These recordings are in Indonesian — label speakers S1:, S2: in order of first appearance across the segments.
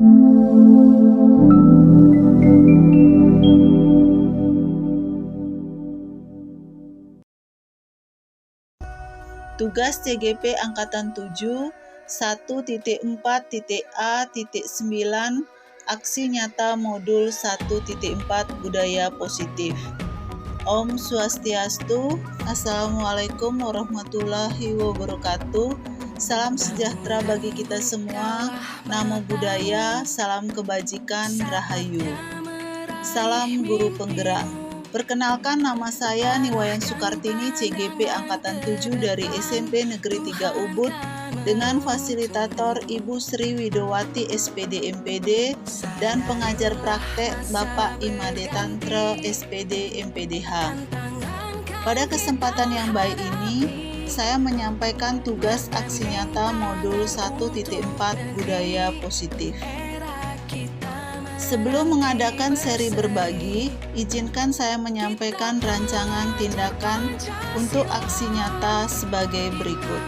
S1: Tugas CGP Angkatan 7 1.4.A.9 Aksi Nyata Modul 1.4 Budaya Positif. Om Swastiastu. Assalamualaikum warahmatullahi wabarakatuh. Salam sejahtera bagi kita semua. Namo Buddhaya, salam kebajikan, rahayu. Salam Guru Penggerak. Perkenalkan, nama saya Niwayan Sukartini, CGP Angkatan 7 dari SMP Negeri 3 Ubud dengan fasilitator Ibu Sri Widowati SPD MPD dan pengajar praktek Bapak Imade Tantra SPD MPDH. Pada kesempatan yang baik ini, saya menyampaikan tugas aksi nyata modul 1.4 Budaya Positif. Sebelum mengadakan seri berbagi, izinkan saya menyampaikan rancangan tindakan untuk aksi nyata sebagai berikut.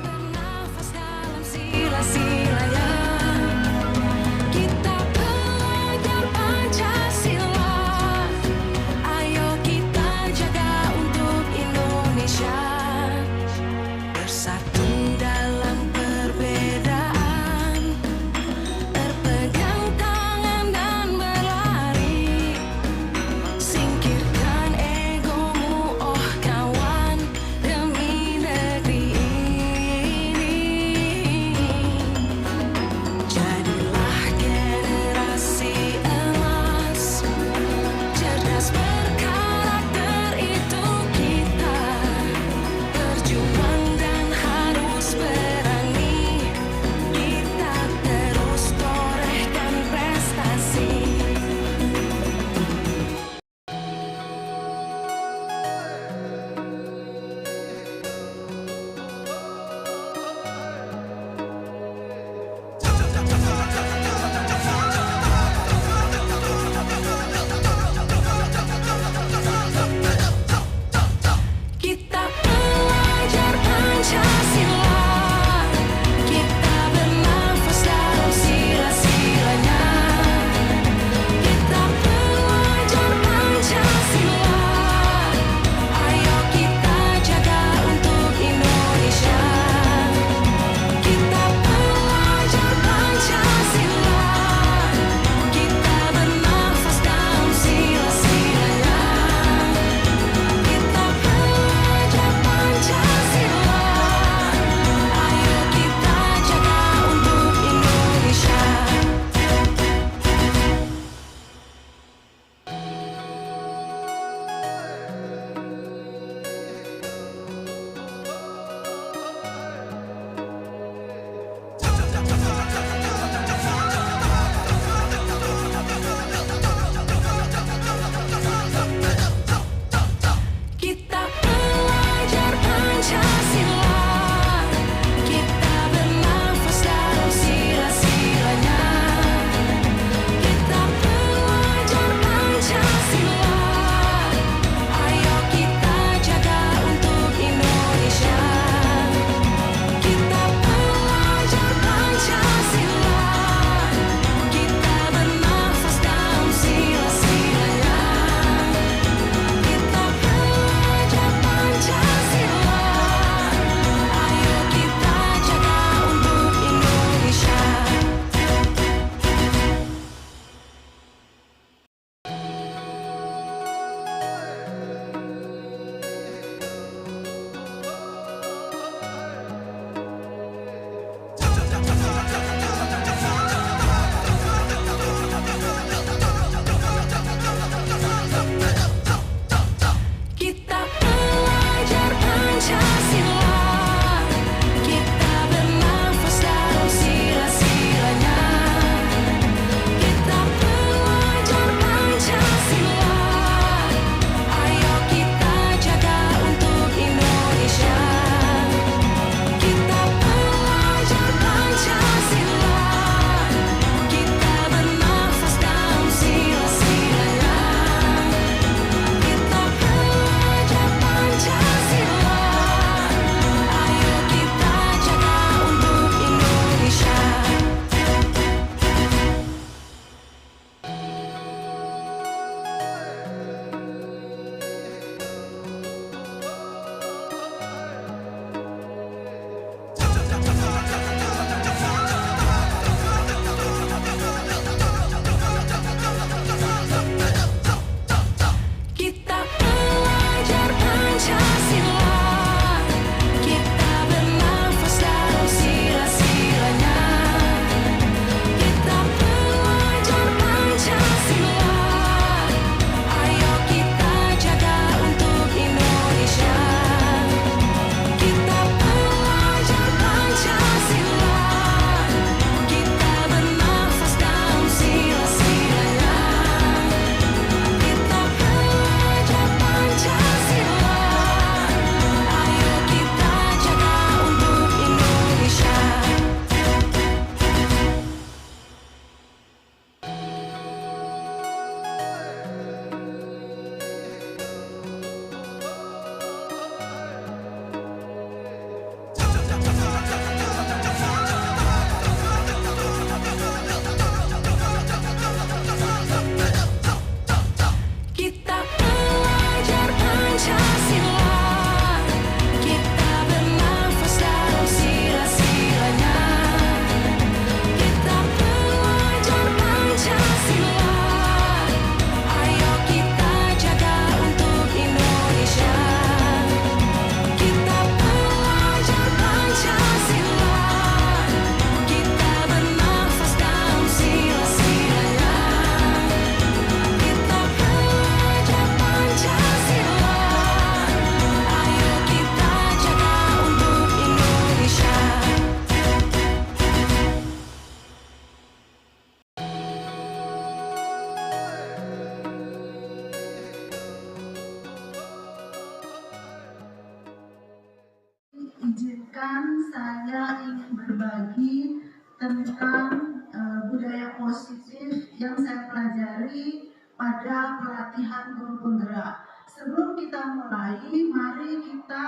S2: berbagi tentang budaya positif yang saya pelajari pada pelatihan guru penggerak. Sebelum kita mulai, mari kita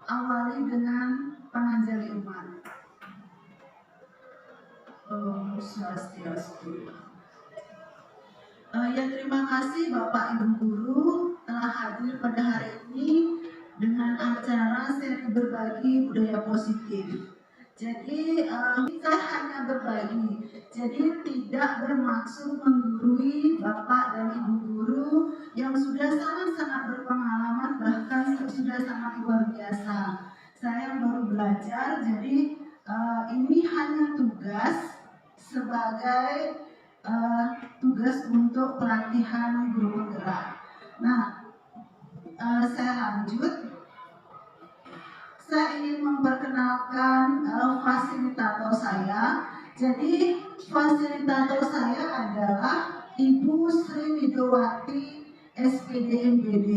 S2: awali dengan panganjali umat. Om Swastiastu. Terima kasih Bapak Ibu Guru telah hadir pada hari ini dengan acara seri berbagi budaya positif. Jadi kita hanya berbagi, jadi tidak bermaksud menggurui Bapak dan Ibu Guru yang sudah sangat-sangat berpengalaman, bahkan sudah sangat luar biasa. Saya baru belajar, jadi ini hanya tugas sebagai tugas untuk pelatihan guru penggerak. Nah, saya lanjut. Saya ingin memperkenalkan fasilitator saya. Jadi fasilitator saya adalah Ibu Sri Widowati SPD MPD.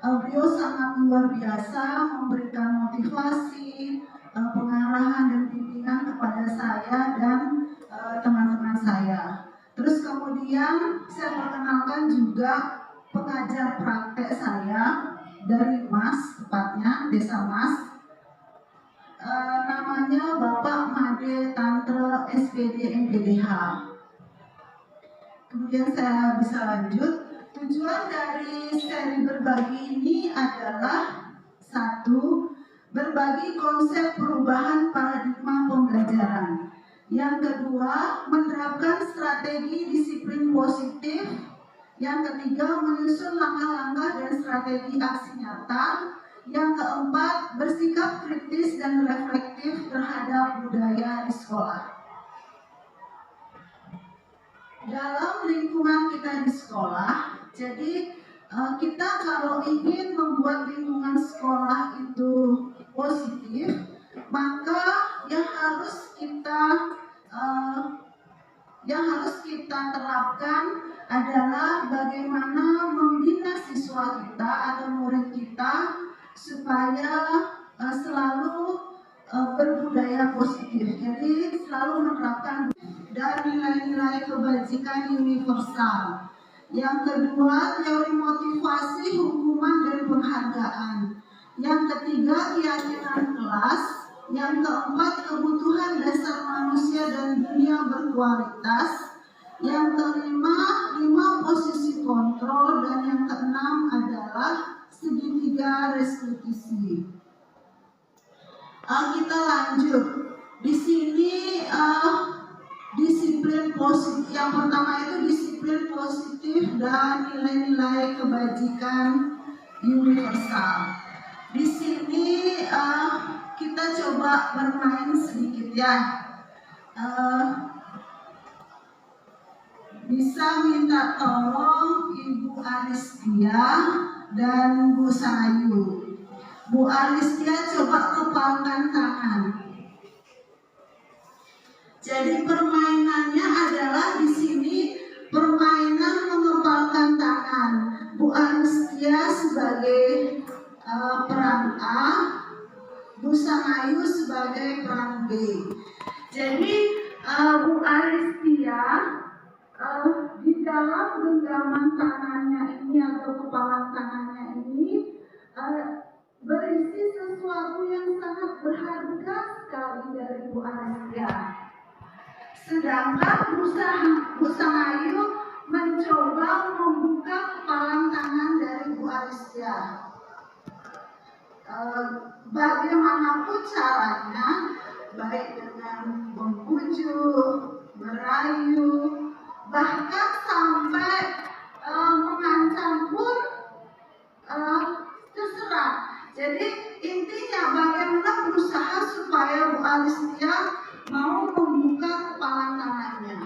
S2: Beliau sangat luar biasa memberikan motivasi, pengarahan dan bimbingan kepada saya dan teman-teman saya. Terus kemudian saya perkenalkan juga pengajar praktek saya dari Mas, tepatnya Desa Mas. Namanya Bapak Made Tantra SPD MPDH. Kemudian saya bisa lanjut. Tujuan dari seri berbagi ini adalah satu, berbagi konsep perubahan paradigma pembelajaran. Yang kedua, menerapkan strategi disiplin positif. Yang ketiga, menyusun langkah-langkah dan strategi aksi nyata. Yang keempat, bersikap kritis dan reflektif terhadap budaya di sekolah. Dalam lingkungan kita di sekolah, jadi kita kalau ingin membuat lingkungan sekolah itu positif, maka yang harus kita terapkan adalah bagaimana membina siswa kita atau murid kita supaya selalu berbudaya positif. Jadi selalu menerapkan dan nilai-nilai kebajikan universal. Yang kedua, teori motivasi, hukuman dan penghargaan. Yang ketiga, keyakinan kelas. Yang keempat, kebutuhan dasar manusia dan dunia berkualitas. Yang kelima, 5 posisi kontrol. Dan yang keenam adalah segitiga restitusi. Kita lanjut. Di sini disiplin positif. Yang pertama itu disiplin positif dan nilai-nilai kebajikan universal. Di sini kita coba bermain sedikit ya. Bisa minta tolong Ibu Aristia dan Bu Sayu. Bu Aristia coba kepalkan tangan. Jadi permainannya adalah di sini permainan mengepalkan tangan. Bu Aristia sebagai peran A, Bu Sayu sebagai peran B. Jadi Bu Aristia di dalam genggaman tangannya ini atau kepalan tangannya ini berisi sesuatu yang sangat berharga sekali dari Bu Aristia. Sedangkan Bu Sayu mencoba membuka kepalan tangan dari Bu Aristia. Bagaimanapun caranya, baik dengan membujuk, merayu, bahkan sampai mengancam pun terserah. Jadi intinya bagaimana berusaha supaya Bu Aristia mau membuka kepalan tangannya.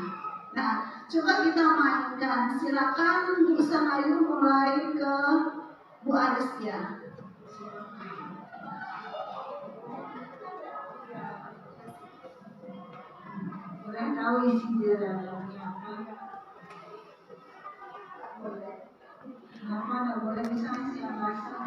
S2: Nah, coba kita mainkan. Silakan Bu Sayu mulai ke Bu Aristia. Boleh tahu isi dia dalamnya apa? Boleh. Kenapa nggak boleh bisa siapa langsung?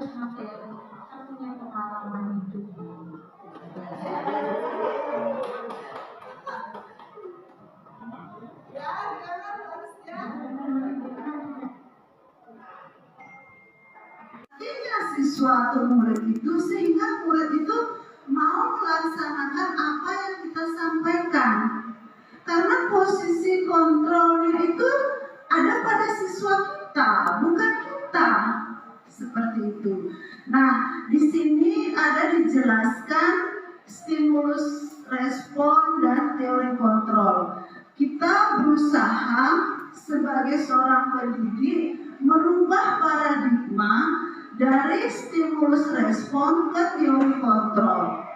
S2: harus materi, saya punya pengalaman hidup. Ketika siswa atau murid itu, sehingga murid itu mau melaksanakan apa yang kita sampaikan. Karena posisi kontrolnya itu ada pada siswa kita, bukan kita. Seperti itu. Nah, di sini ada dijelaskan stimulus respon dan teori kontrol. Kita berusaha sebagai seorang pendidik merubah paradigma dari stimulus respon ke teori kontrol.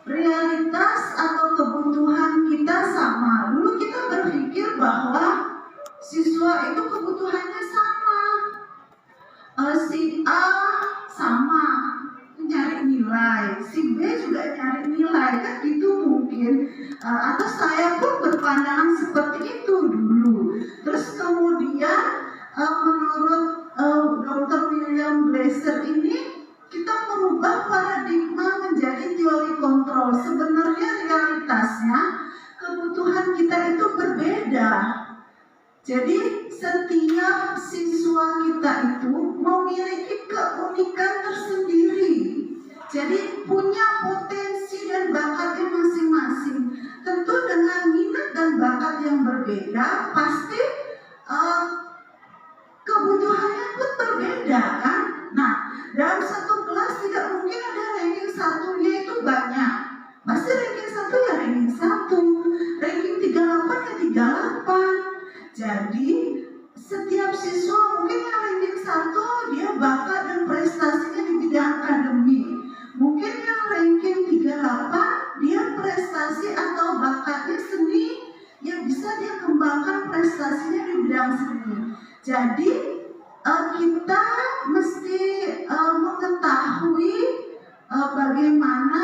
S2: Realitas atau kebutuhan kita sama. Dulu kita berpikir bahwa siswa itu kebutuhannya sama. Si A sama nyari nilai, si B juga nyari nilai, kan gitu mungkin. Atau saya pun berpandangan seperti itu dulu. Terus kemudian menurut Dr. William Glasser ini, kita merubah paradigma menjadi teori kontrol. Sebenarnya realitasnya kebutuhan kita itu berbeda. Jadi setiap siswa kita itu memiliki keunikan tersendiri. Jadi punya potensi dan bakatnya masing-masing. Tentu dengan minat dan bakat yang berbeda, pasti kebutuhannya pun berbeda kan. Nah, dalam satu kelas tidak mungkin ada ranking satunya itu banyak. Pasti ranking 1 ya ranking 1, ranking 38 ya 38. Jadi setiap siswa mungkin yang ranking 1 dia bakat dan prestasinya di bidang akademik. Mungkin yang ranking 38 dia prestasi atau bakatnya seni, yang bisa dia kembangkan prestasinya di bidang seni. Jadi kita mesti mengetahui bagaimana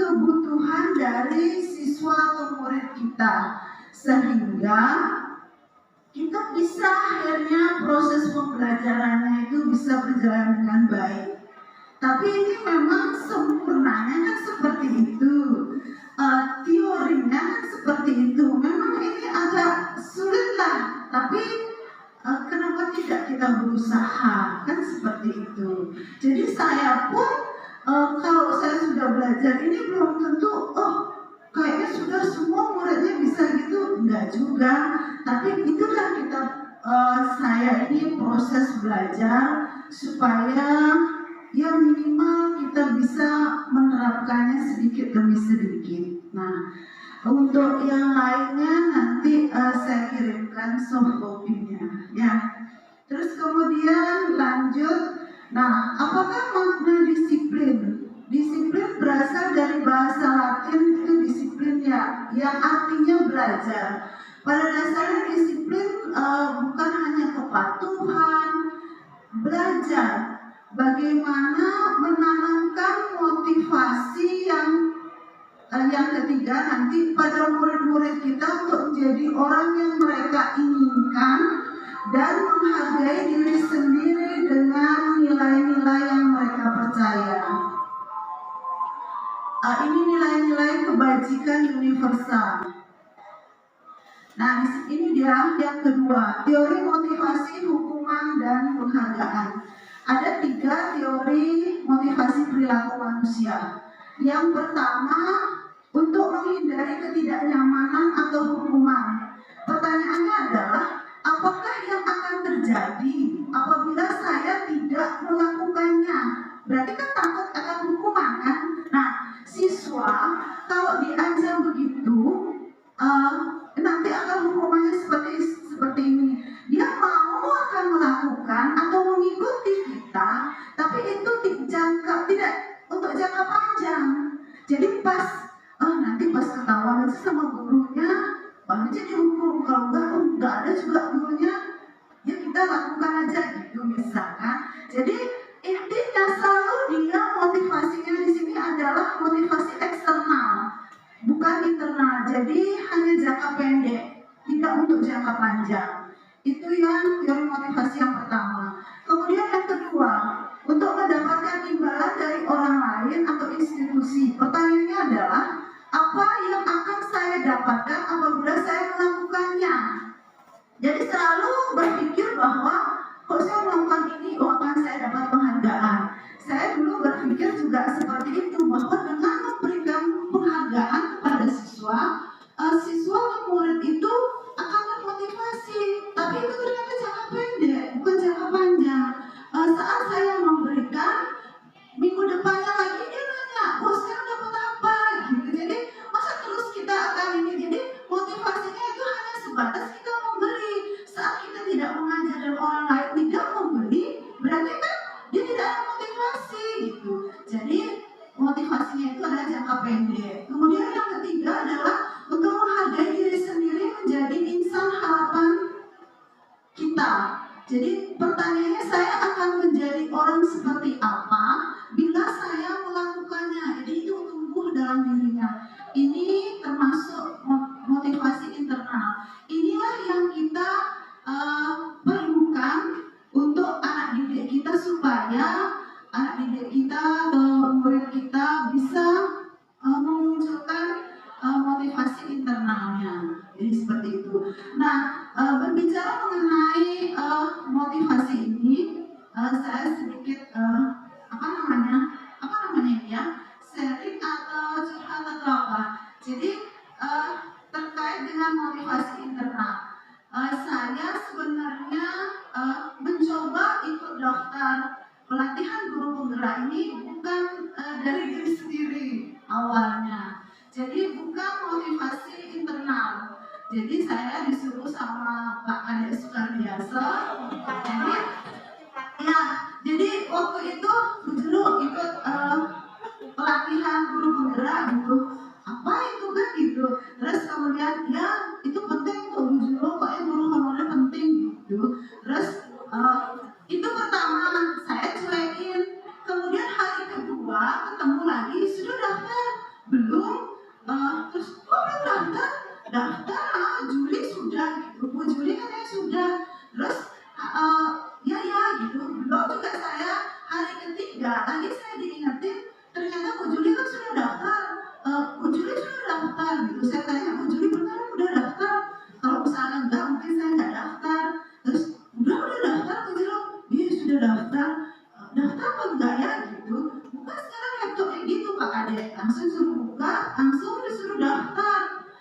S2: kebutuhan dari siswa atau murid kita, sehingga kita bisa akhirnya proses pembelajarannya itu bisa berjalan dengan baik. Tapi ini memang sempurnanya kan seperti itu, teorinya kan seperti itu. Memang ini agak sulit lah, tapi kenapa tidak kita berusaha, kan seperti itu. Jadi saya pun kalau saya sudah belajar ini belum tentu kayaknya sudah semua muridnya bisa gitu, enggak juga. Tapi itulah kita saya ini proses belajar supaya ya minimal kita bisa menerapkannya sedikit demi sedikit. Nah, untuk yang lainnya nanti saya kirimkan soft copy-nya ya. Terus kemudian lanjut. Nah, apakah makna disiplin? Disiplin berasal dari bahasa Latin itu disiplin ya, yang artinya belajar. Pada dasarnya disiplin bukan hanya kepatuhan, belajar bagaimana menanamkan motivasi yang ketiga nanti pada murid-murid kita untuk menjadi orang yang mereka inginkan dan menghargai diri sendiri dengan nilai-nilai yang mereka percaya. Ini nilai-nilai kebajikan universal. Nah, ini dia yang kedua, teori motivasi, hukuman, dan penghargaan. Ada 3 teori motivasi perilaku manusia. Yang pertama, untuk menghindari ketidaknyamanan atau hukuman. Pertanyaannya adalah, apakah yang akan terjadi apabila saya tidak melakukannya? Berarti kan takut akan hukuman kan? Nah, siswa kalau diajar begitu, nanti akan hukumannya seperti ini. Dia mau akan melakukan atau mengikuti kita, tapi itu tidak untuk jangka panjang. Jadi nanti pas ketahuan sama gurunya, jadi dihukum. Kalau enggak ada juga gurunya, ya kita lakukan aja gitu misalkan. Jadi intinya selalu dia motivasinya di sini adalah motivasi eksternal, bukan internal. Jadi hanya jangka pendek, tidak untuk jangka panjang. Itu yang teori motivasi yang pertama. Kemudian yang kedua, dan orang lain tidak membeli, berarti kan dia tidak ada motivasi gitu. Jadi motivasinya itu adalah jangka pendek. Kemudian yang ketiga adalah untuk menghargai diri sendiri menjadi insan harapan kita. Jadi pertanyaannya, saya akan menjadi orang seperti apa bila saya melakukannya. Jadi itu tumbuh dalam dirinya. Ini termasuk motivasi internal. Inilah yang kita perlukan untuk anak didik kita, supaya anak didik kita atau murid kita bisa memunculkan motivasi internalnya. Jadi seperti itu. Nah, berbicara mengenai motivasi ini, saya sedikit apa namanya ini ya, sharing atau curhat atau apa. Jadi terkait dengan motivasi internal, saya sebenarnya mencoba ikut daftar pelatihan guru penggerak ini bukan dari diri sendiri awalnya. Jadi bukan motivasi internal. Jadi saya disuruh sama Pak Ade Sukardiasa. Jadi waktu itu dulu ikut pelatihan guru penggerak gitu. Apa itu kan gitu. Terus kemudian ya itu penting kok dulu, pokoknya guru honorer penting gitu. Terus itu pertama saya cuekin. Kemudian hari kedua ketemu lagi, sudah daftar belum? Terus kok belum daftar Juli sudah gitu. Bu Juli katanya sudah. Terus ya gitu. Belum juga saya hari ketiga lagi saya diingetin, ternyata Bu Juli kan sudah daftar. Bu Juli sudah daftar gitu. Saya tanya, Bu Juli benar udah daftar? Kalau misalnya enggak, mungkin saya enggak daftar. Terus udah daftar Bu Juli? Iya sudah daftar. Daftar apa enggak ya gitu. Bukan sekarang laptopnya gitu Pak Ade. Langsung suruh buka, langsung disuruh daftar.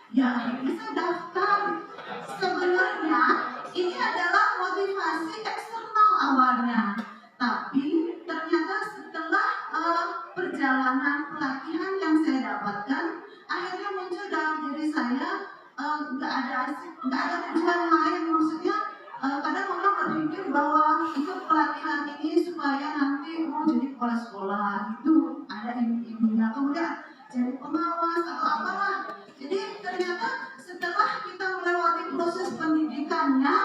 S2: Ya akhirnya saya daftar. Sebenarnya ini adalah motivasi eksternal awalnya. Tapi ternyata setelah perjalanan pelatihan yang saya dapatkan, akhirnya muncul dalam diri saya nggak ada tujuan lain. Maksudnya kadang orang berpikir bahwa ikut pelatihan ini supaya nanti mau jadi kepala sekolah, itu ada iming-imingnya, kemudian jadi pengawas atau apalah. Jadi ternyata setelah kita melewati proses pendidikannya,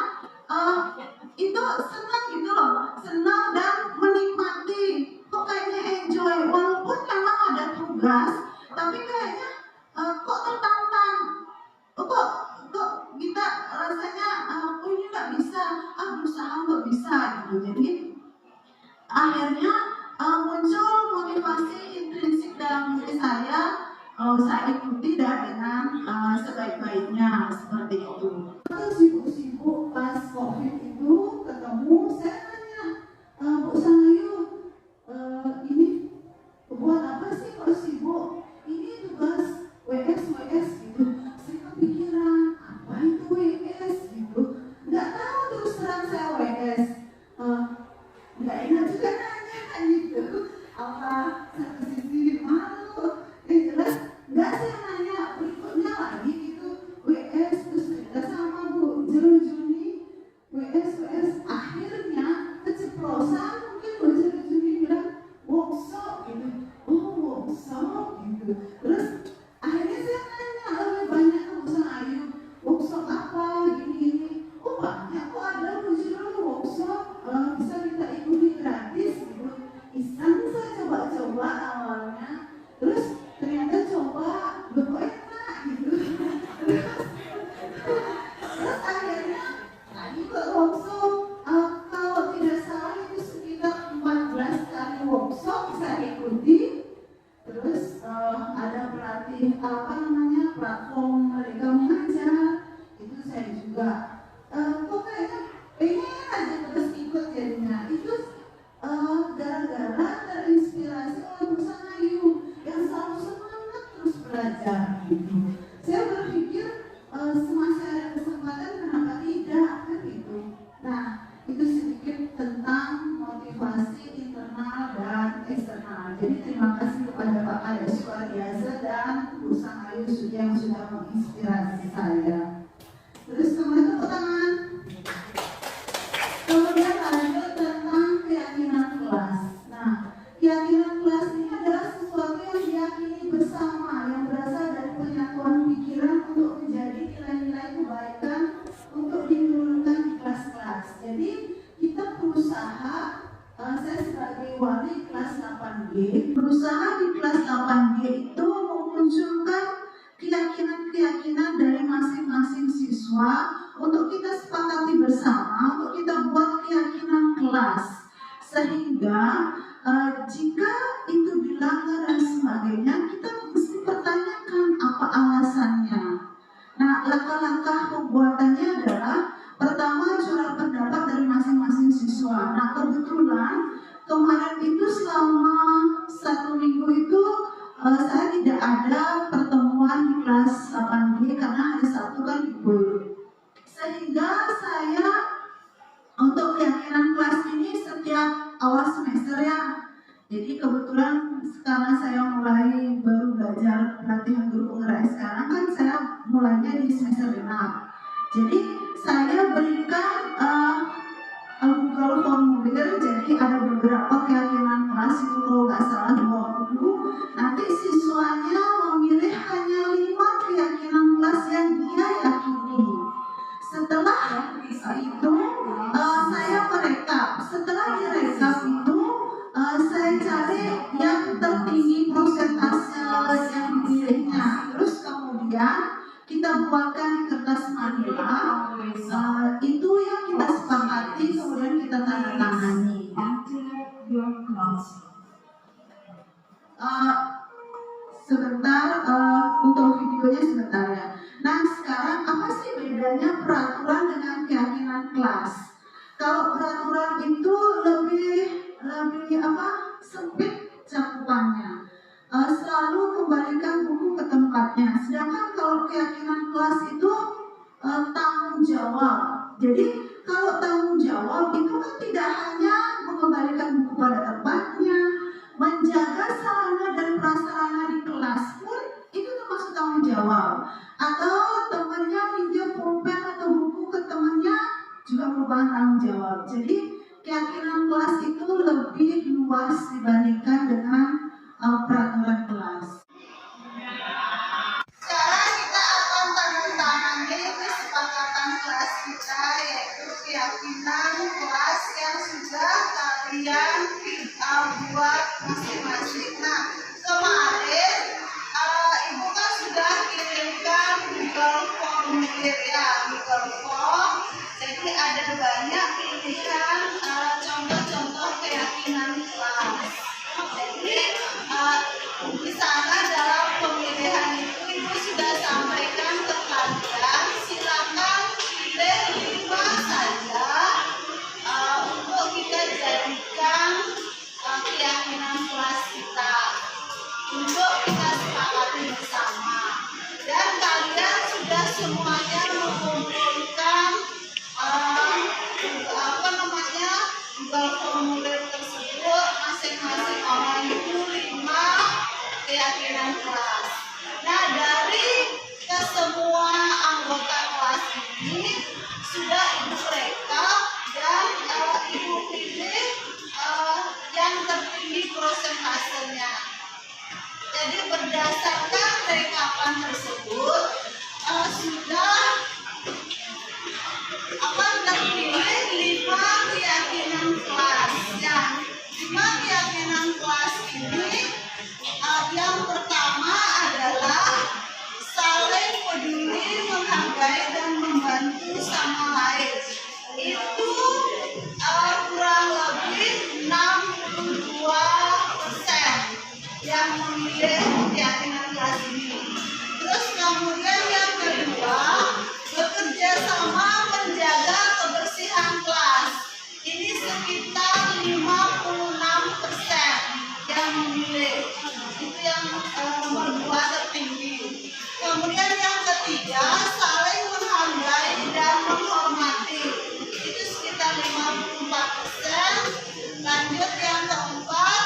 S2: itu senang gitu loh, senang dan menikmati. Kok kayaknya enjoy, walaupun memang ada tugas, tapi kayaknya kok tertantang. Kok kita rasanya ini nggak bisa, berusaha nggak bisa gitu. Jadi akhirnya muncul motivasi intrinsik dalam diri saya ikuti dengan sebaik-baiknya seperti itu. Sibuk-sibuk pas COVID itu ketemu, saya tanya, Bu Sangayu, ini buat apa sih kalau sibuk? Ini tugas WS gitu. Saya kepikiran, apa itu WS gitu? Nggak tahu terus terang saya WS. Nggak ingat juga nanya gitu. Apa satu sisi malu? Jelas nggak, saya nanya berikutnya lagi gitu. WS terus cerita sama Bu Juru berusaha, saya sebagai wali kelas 8G, berusaha di kelas 8G itu memunculkan keyakinan-keyakinan dari masing-masing siswa untuk kita sepakati bersama, untuk kita buat keyakinan kelas. Sehingga jika itu dilanggar dan sebagainya, kita mesti pertanyakan apa alasannya. Nah, langkah-langkah pembuatannya adalah pertama, curah pendapat dari masing-masing siswa. Nah, kebetulan kemarin itu selama 1 minggu itu saya tidak ada pertemuan di kelas 8G karena hari Sabtu kan libur. Sehingga saya untuk keyakinan kelas ini setiap awal semester ya. Jadi kebetulan sekarang saya mulai baru belajar pelatihan guru penggerak sekarang kan saya mulainya di semester 6. Jadi saya berikan Google formulir, jadi ada beberapa keyakinan kelas itu kalau nggak salah 20. Nanti siswanya memilih hanya 5 keyakinan kelas yang dia yakini. Setelah itu saya merekap. Setelah direkap itu saya cari yang tertinggi persentase yang dipilihnya. Terus kemudian kita buatkan di kertas manila. Itu yang kita sepakati, kemudian kita tanda tangani. Sebentar untuk videonya sebentar ya. Nah, sekarang apa sih bedanya peraturan dengan keyakinan kelas? Kalau peraturan itu lebih sempit cakupannya. Selalu kembalikan buku ke tempatnya. Sedangkan kalau keyakinan kelas itu tanggung jawab. Jadi kalau tanggung jawab itu kan tidak hanya mengembalikan buku pada tempatnya, menjaga sarana dan prasarana di kelas pun itu termasuk tanggung jawab. Atau temannya pinjam pulpen atau buku ke temannya juga merupakan tanggung jawab. Jadi keyakinan kelas itu lebih luas dibandingkan dengan peraturan kelas. Sekarang kita akan tandatangani kesepakatan kelas kita, yaitu keyakinan kelas yang sudah kalian buat masing-masing. Nah, kemarin Ibu kan sudah kirimkan Google formulir ya, Google Form. Jadi ada banyak pilihan contoh-contoh keyakinan kelas. Jadi di sana dalam pemilihan itu Ibu sudah sampaikan ke kalian, silakan pilih 5 saja untuk kita jadikan keyakinan kelas kita untuk kita sepakati bersama. Dan kalian sudah semuanya mengumpulkan Google formulir tersebut, masing-masing orang itu 5 keyakinan kelas. Nah, dari kesemua anggota kelas ini sudah Ibu rekap dan Ibu pilih yang tertinggi prosentasenya. Jadi berdasarkan rekapan tersebut sudah akan terpilih 5 keyakinan kelas. Yang 5 keyakinan kelas ini yang pertama adalah saling peduli, menghargai dan membantu sama lain. Itu kurang lebih 62% yang memilih keyakinan kelas ini. Terus kemudian yang kedua, bekerja sama menjaga kebersihan kelas. Ini sekitar 56% yang memilih. Itu yang nomor 2 tertinggi. Kemudian yang ketiga, saling menghargai dan menghormati. Itu sekitar 54%. Lanjut yang keempat,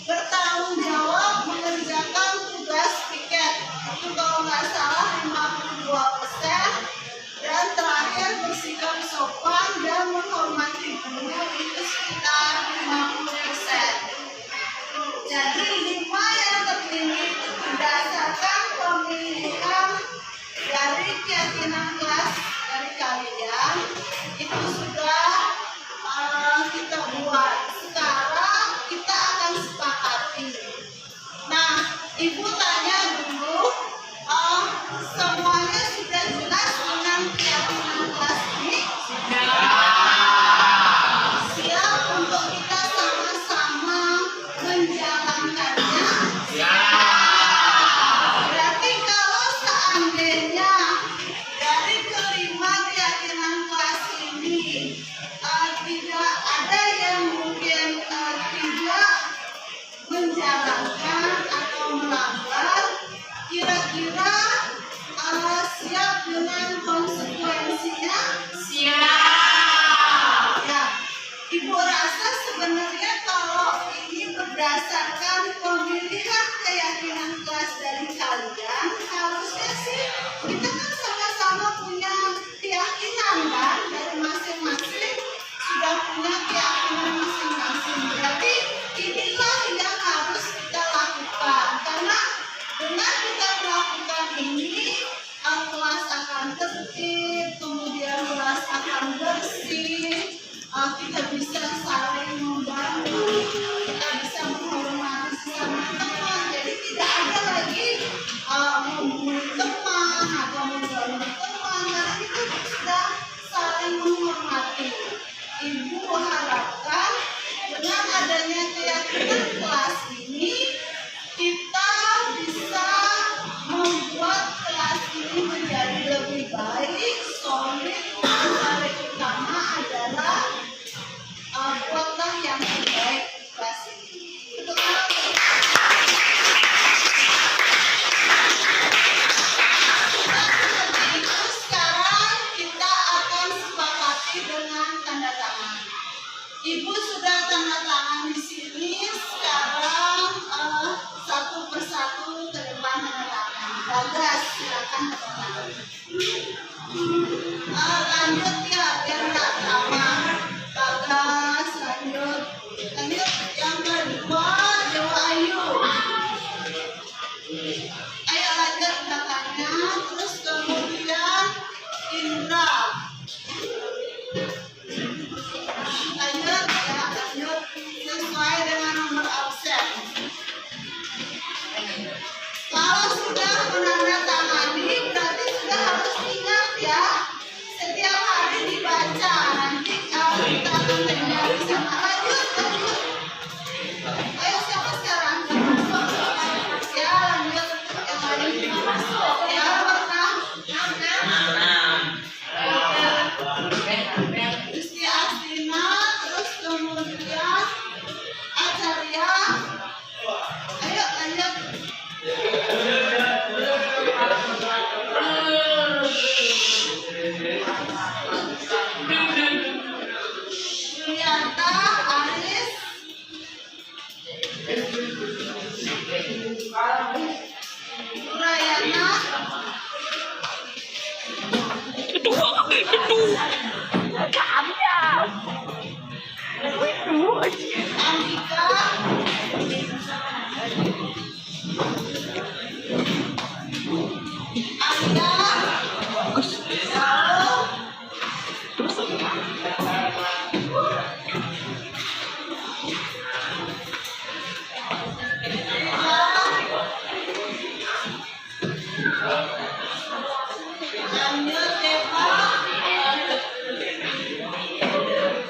S2: bertanggung jawab mengerjakan tugas piket. Itu kalau nggak salah 52%. Dan terakhir, bersikap sopan dan menghormati guru. Itu sekitar 50%. Jadi 5 yang tertinggi itu berdasarkan pemilihan dari keyakinan kelas dari kalian. Itu sudah kita sebenarnya kalau ini berdasarkan pemilihan keyakinan kelas dari kalian, harusnya sih kita kan sama-sama punya keyakinan kan, dari masing-masing sudah punya keyakinan masing-masing. Berarti inilah yang harus kita lakukan, karena dengan kita melakukan ini, kelas akan tertib, kemudian kelas akan bersih, kita bisa saling membantu, kita bisa menghormati sesama teman. Jadi tidak ada lagi membuli teman atau mengganggu teman, karena itu sudah saling menghormati. Ibu harapkan dengan adanya keyakinan kelas ini, kita bisa membuat kelas ini menjadi lebih baik, solid. Paling utama adalah buatlah yang terbaik di kelas ini. Seperti itu, sekarang kita akan sepakati dengan tanda tangan. Ibu sudah tanda tangan di sini. Sekarang satu persatu ke depan tanda tangan. Bagas, silakan tanda tangan. Lanjut ya, biar nggak lama. Bagas, lanjut. Lanjut yang kedua, Dewa Ayu. Ayo lanjut belakangnya, terus kemudian Indra. Lanjut ya, lanjut sesuai dengan nomor absen. Kalau sudah menandatangani, berarti sudah harus ingat ya. Setiap hari dibaca. Nanti kalau kita akan belajar di sana. Lanjut, lanjut. Ayo siapa sekarang? Ya, lanjut. Yang lain. Ya, pernah. Gusti Astina, terus kemudian Acarya. Ayo, lanjut. Yulianta, Aris, Nurayana, Andika, Alia, lanjut Deva,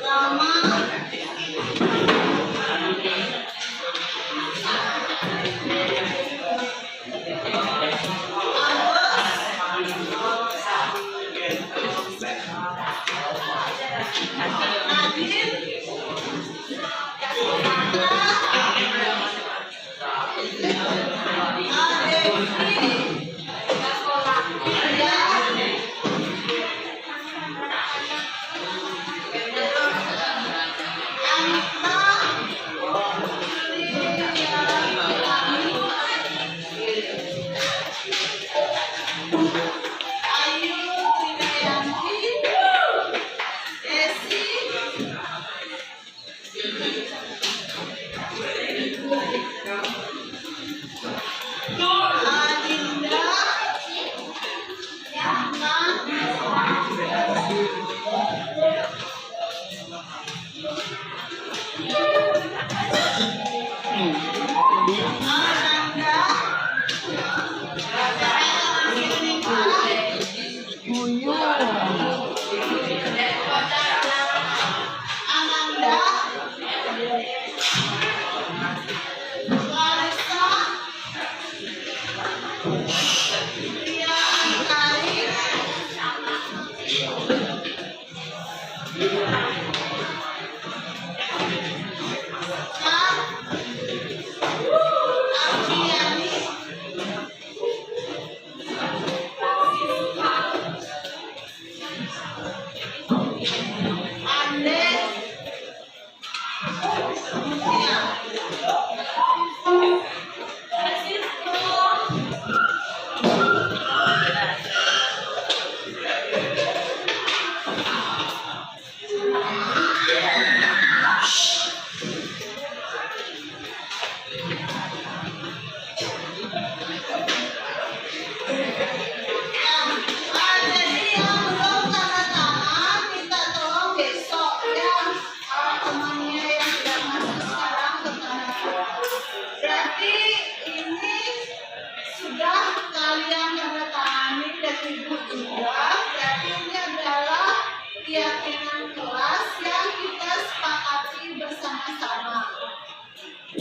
S2: Rama, Agus,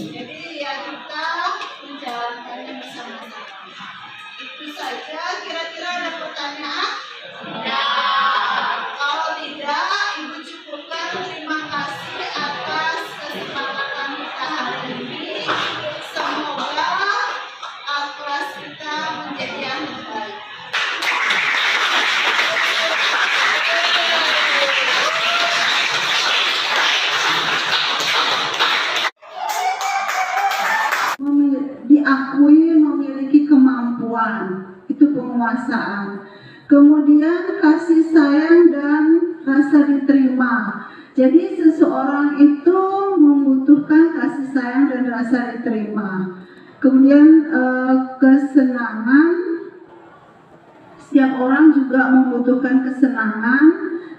S2: Jadi ya kita menjalankannya bersama-sama. Itu saja. Kira-kira ada pertanyaan? Ya. Kalau tidak, Ibu cukupkan. Terima kasih atas kesepakatan kita hari ini. Semoga kelas kita menjadi yang terbaik. Diakui memiliki kemampuan, itu penguasaan. Kemudian kasih sayang dan rasa diterima. Jadi seseorang itu membutuhkan kasih sayang dan rasa diterima. Kemudian kesenangan, setiap orang juga membutuhkan kesenangan.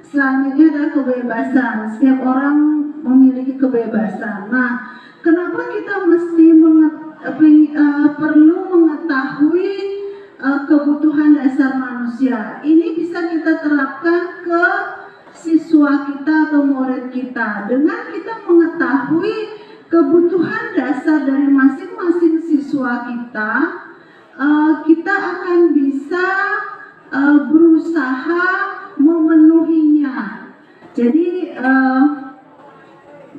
S2: Selanjutnya ada kebebasan, setiap orang memiliki kebebasan. Nah, kenapa kita mesti perlu mengetahui kebutuhan dasar manusia? Ini bisa kita terapkan ke siswa kita atau murid kita. Dengan kita mengetahui kebutuhan dasar dari masing-masing siswa kita, kita akan bisa berusaha memenuhinya. Jadi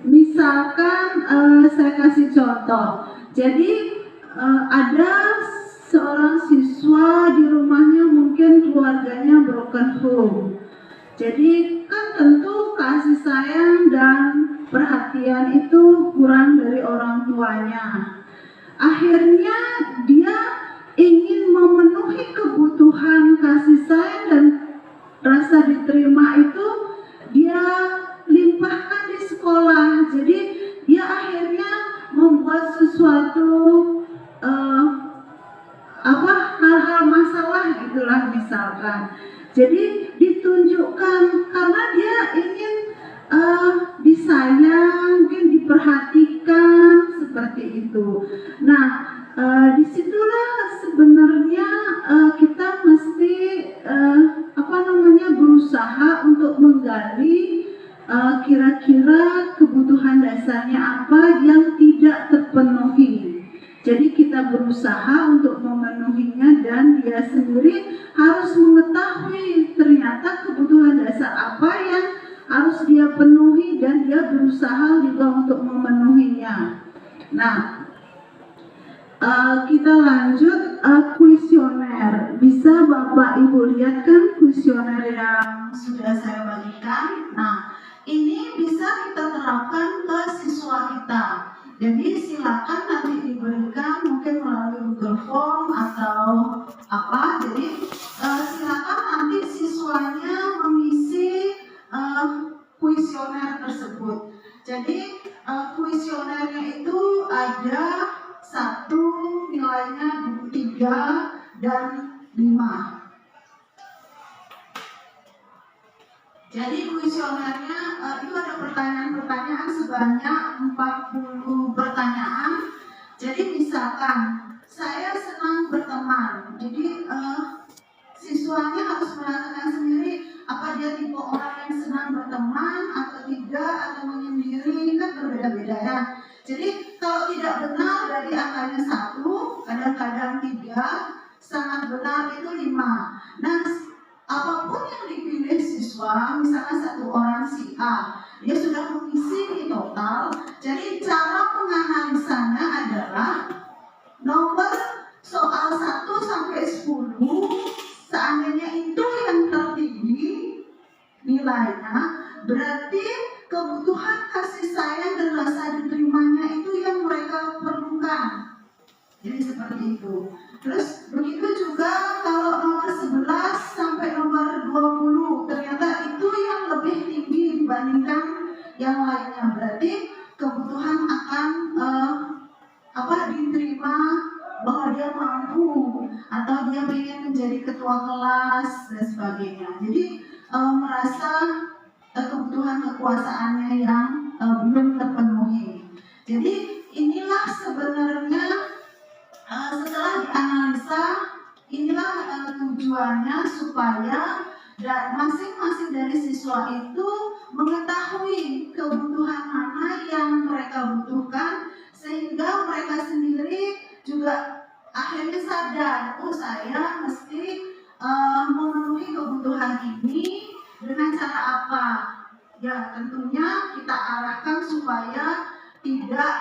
S2: misalkan saya kasih contoh. Jadi ada seorang siswa di rumahnya mungkin keluarganya broken home. Jadi kan tentu kasih sayang dan perhatian itu kurang dari orang tuanya. Akhirnya dia ingin memenuhi kebutuhan kasih sayang dan rasa diterima itu, dia limpahkan di sekolah. Jadi dia akhirnya membuat sesuatu hal-hal masalah itulah misalkan. Jadi ditunjukkan karena dia ingin disayang, mungkin diperhatikan seperti itu. Nah, disitulah sebenarnya kita mesti berusaha untuk menggali kira-kira kebutuhan dasarnya apa yang tidak terpenuhi. Jadi kita berusaha untuk memenuhinya dan dia sendiri harus mengetahui ternyata kebutuhan dasar apa yang harus dia penuhi dan dia berusaha juga untuk memenuhinya. Nah, kita lanjut kuesioner. Bisa Bapak Ibu lihat kan kuesioner yang sudah saya bagikan. Nah, ini bisa kita terapkan ke siswa kita. Jadi silakan nanti diberikan mungkin melalui Google Form atau apa. Jadi silakan nanti siswanya mengisi kuesioner tersebut. Jadi kuesionernya itu ada 1 nilainya 3 dan 5. Jadi kuesionernya itu ada pertanyaan-pertanyaan sebanyak 40 pertanyaan. Jadi misalkan saya senang berteman. Jadi siswanya harus merasakan sendiri apa dia tipe orang yang senang berteman atau tidak, atau menyendiri, kan berbeda-beda ya. Jadi kalau tidak benar dari angkanya 1, kadang-kadang 3, sangat benar itu 5. Nah, apapun yang dipilih siswa, misalnya satu orang si A, dia sudah mengisi di total. Jadi cara penganalisanya adalah nomor soal 1 sampai 10, seandainya itu yang tertinggi nilainya, berarti kebutuhan kasih sayang dan rasa diterimanya itu yang mereka perlukan. Jadi seperti itu. Terus begitu juga kalau nomor 11 sampai nomor 20, ternyata itu yang lebih tinggi dibandingkan yang lainnya. Berarti kebutuhan akan diterima bahwa dia mampu atau dia ingin menjadi ketua kelas dan sebagainya. Jadi merasa kebutuhan kekuasaannya yang belum terpenuhi. Jadi inilah sebenarnya setelah dianalisa, inilah tujuannya supaya masing-masing dari siswa itu mengetahui kebutuhan mana yang mereka butuhkan, sehingga supaya tidak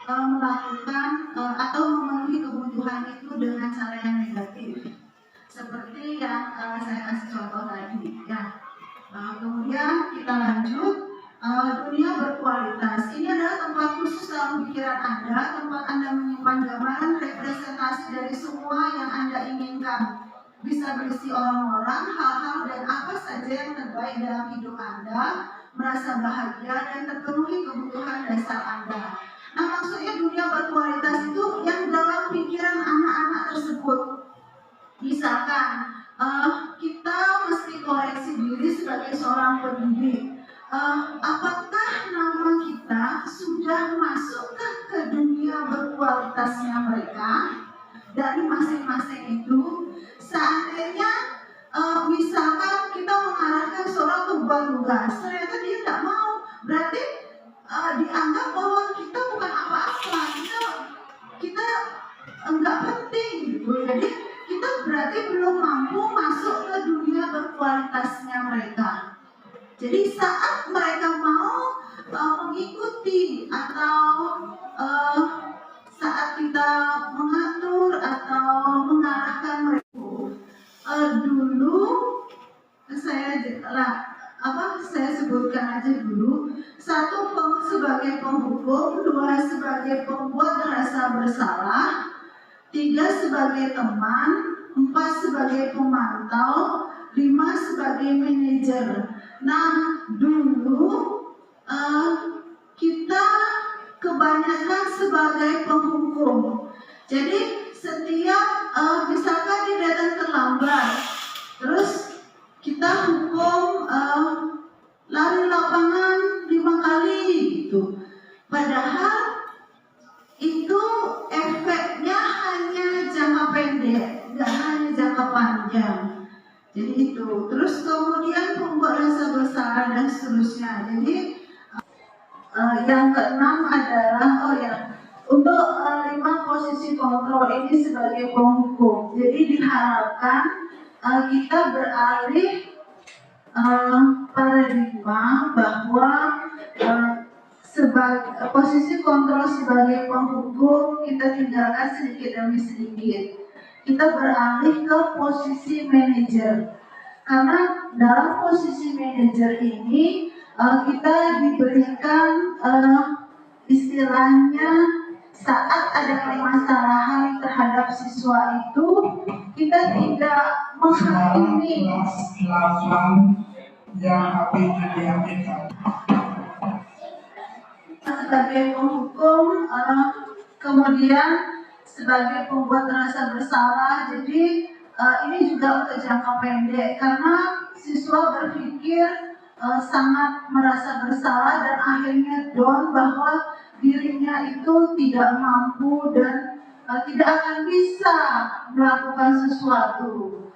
S2: melakukan atau memenuhi kebutuhan itu dengan cara yang negatif. Seperti yang saya kasih contoh tadi, ya. Kemudian kita lanjut, dunia berkualitas. Ini adalah tempat khusus dalam pikiran Anda, tempat Anda menyimpan gambaran representasi dari semua yang Anda inginkan. Bisa berisi orang-orang, hal-hal dan apa saja yang terbaik dalam hidup Anda, merasa bahagia dan terpenuhi kebutuhan dasar Anda. Nah, maksudnya dunia berkualitas itu yang dalam pikiran anak-anak tersebut. Misalkan kita mesti koreksi diri sebagai seorang pendidik. Apakah nama kita sudah masuk ke dunia berkualitasnya mereka dari masing-masing itu? Seandainya misalkan kita mengarahkan seorang ke buat tugas, ternyata dia tidak mau, berarti dianggap bahwa kita bukan apa-apa, kita enggak penting gitu. Jadi kita berarti belum mampu masuk ke dunia berkualitasnya mereka. Jadi saat mereka mau mengikuti atau saat kita mengatur atau mengarahkan mereka, dulu saya sebutkan aja dulu. Satu, sebagai penghukum. Dua, sebagai pembuat rasa bersalah. Tiga, sebagai teman. Empat, sebagai pemantau. Lima, sebagai manajer. Nah, dulu kita kebanyakan sebagai penghukum. Jadi setiap misalkan dia datang terlambat, terus kita hukum lari lapangan 5 kali gitu. Padahal itu efeknya hanya jangka pendek, nggak hanya jangka panjang. Jadi itu. Terus kemudian pembuat rasa bersalah dan seterusnya. Jadi yang keenam adalah untuk 5 posisi kontrol ini sebagai penghukum. Jadi diharapkan kita beralih paradigma bahwa sebagai posisi kontrol sebagai penghukum kita tinggalkan sedikit demi sedikit. Kita beralih ke posisi manajer. Karena dalam posisi manajer ini kita diberikan istilahnya saat ada permasalahan terhadap siswa itu kita tidak menghakimi sebagai penghukum, kemudian sebagai pembuat rasa bersalah. Jadi ini juga untuk jangka pendek karena siswa berpikir sangat merasa bersalah dan akhirnya down bahwa dirinya itu tidak mampu dan tidak akan bisa melakukan sesuatu,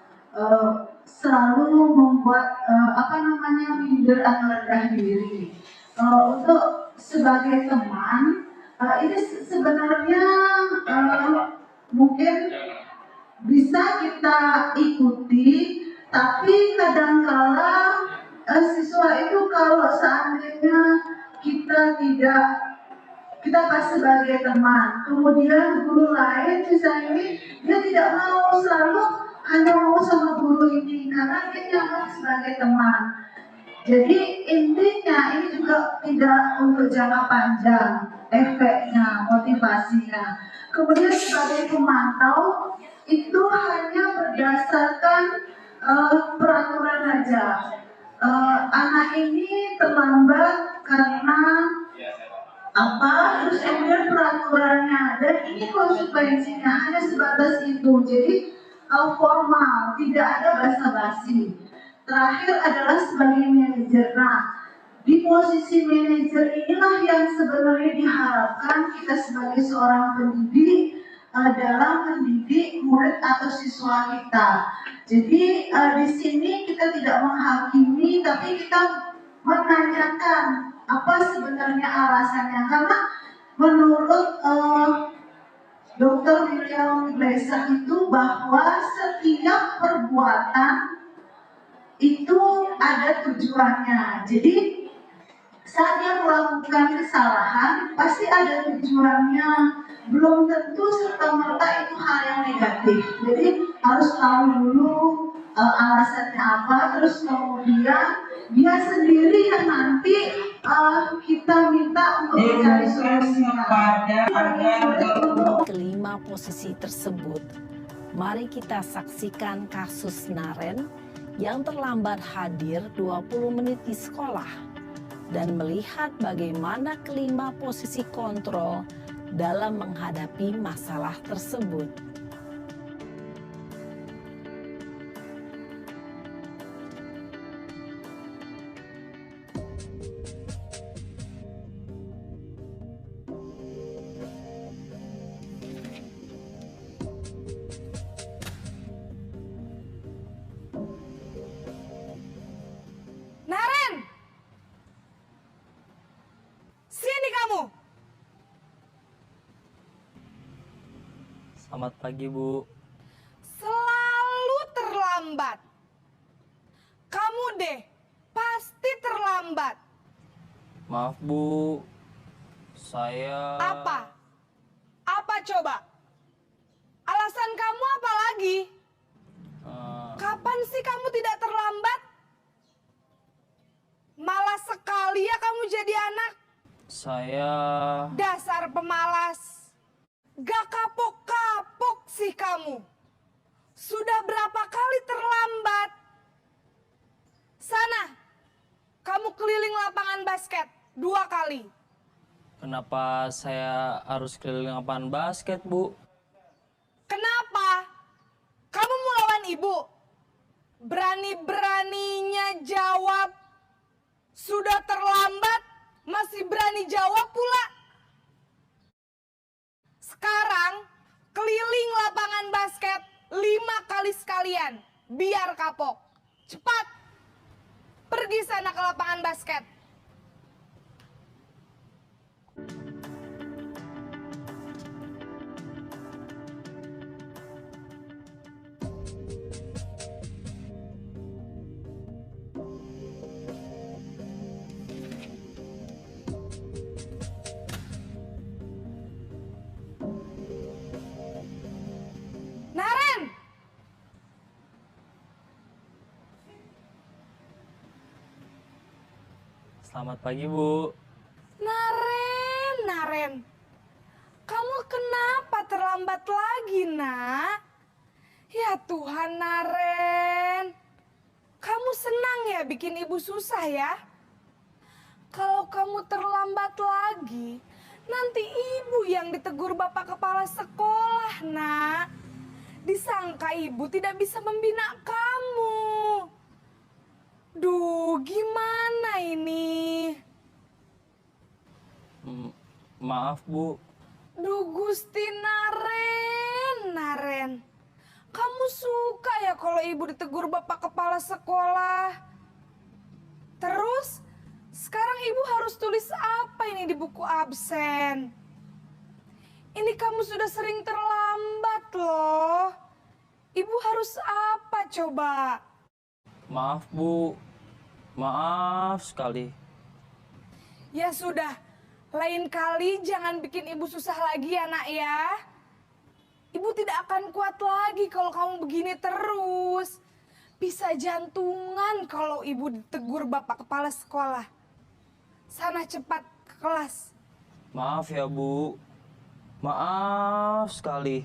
S2: selalu membuat minder atau rendah diri. Untuk sebagai teman, ini sebenarnya mungkin bisa kita ikuti, tapi kadangkala siswa itu kalau seandainya kita pas sebagai teman, kemudian guru lain misalnya dia tidak mau, selalu hanya mau sama guru ini karena dia nyaman sebagai teman. Jadi intinya ini juga tidak untuk jangka panjang efeknya, motivasinya. Kemudian sebagai pemantau itu hanya berdasarkan peraturan aja. Anak ini terlambat karena apa, terus kemudian peraturannya, dan ini konsekuensinya hanya sebatas itu. Jadi formal, tidak ada basa-basi. Terakhir adalah sebagai manajer. Nah, di posisi manajer inilah yang sebenarnya diharapkan kita sebagai seorang pendidik dalam mendidik murid atau siswa kita. Jadi di sini kita tidak menghakimi, tapi kita menanyakan apa sebenarnya alasannya. Karena menurut Dr. William Glasser itu bahwa setiap perbuatan itu ada tujuannya. Jadi Saat dia melakukan kesalahan, pasti ada tujuannya. Belum tentu serta-merta itu hal yang negatif. Jadi harus tahu dulu alasannya apa, terus kemudian dia sendiri yang nanti kita minta untuk mencari solusinya.
S3: Kelima posisi tersebut, mari kita saksikan kasus Naren yang terlambat hadir 20 menit di sekolah dan melihat bagaimana kelima posisi kontrol dalam menghadapi masalah tersebut.
S4: Naren! Sini kamu!
S5: Selamat pagi, Bu.
S4: Selalu terlambat. Kamu deh, pasti terlambat.
S5: Maaf, Bu. Saya...
S4: Apa? Apa coba? Alasan kamu apa lagi? Kapan sih kamu tidak terlambat? Malas sekali ya kamu jadi anak.
S5: Saya...
S4: Dasar pemalas. Gak kapok-kapok sih kamu. Sudah berapa kali terlambat? Sana, kamu keliling lapangan basket 2 kali.
S5: Kenapa saya harus keliling lapangan basket, Bu?
S4: Kenapa? Kamu mau lawan ibu? Berani-beraninya jawab. Sudah terlambat, masih berani jawab pula. Sekarang, keliling lapangan basket 5 kali sekalian. Biar kapok. Cepat. Pergi sana ke lapangan basket. Naren!
S5: Selamat pagi, Bu.
S4: Naren. Kamu kenapa terlambat lagi, nak? Ya Tuhan, Naren. Kamu senang ya bikin ibu susah ya? Kalau kamu terlambat lagi, nanti ibu yang ditegur bapak kepala sekolah, nak. Disangka ibu tidak bisa membina kamu. Duh, gimana ini?
S5: Maaf, Bu.
S4: Duh, Gusti Naren. Kamu suka ya kalau ibu ditegur bapak kepala sekolah? Terus, sekarang ibu harus tulis apa ini di buku absen? Ini kamu sudah sering terlambat loh. Ibu harus apa coba?
S5: Maaf, Bu. Maaf sekali.
S4: Ya sudah, lain kali jangan bikin ibu susah lagi ya nak ya. Ibu tidak akan kuat lagi kalau kamu begini terus. Bisa jantungan kalau ibu ditegur bapak kepala sekolah. Sana cepat ke kelas.
S5: Maaf ya, Bu. Maaf sekali.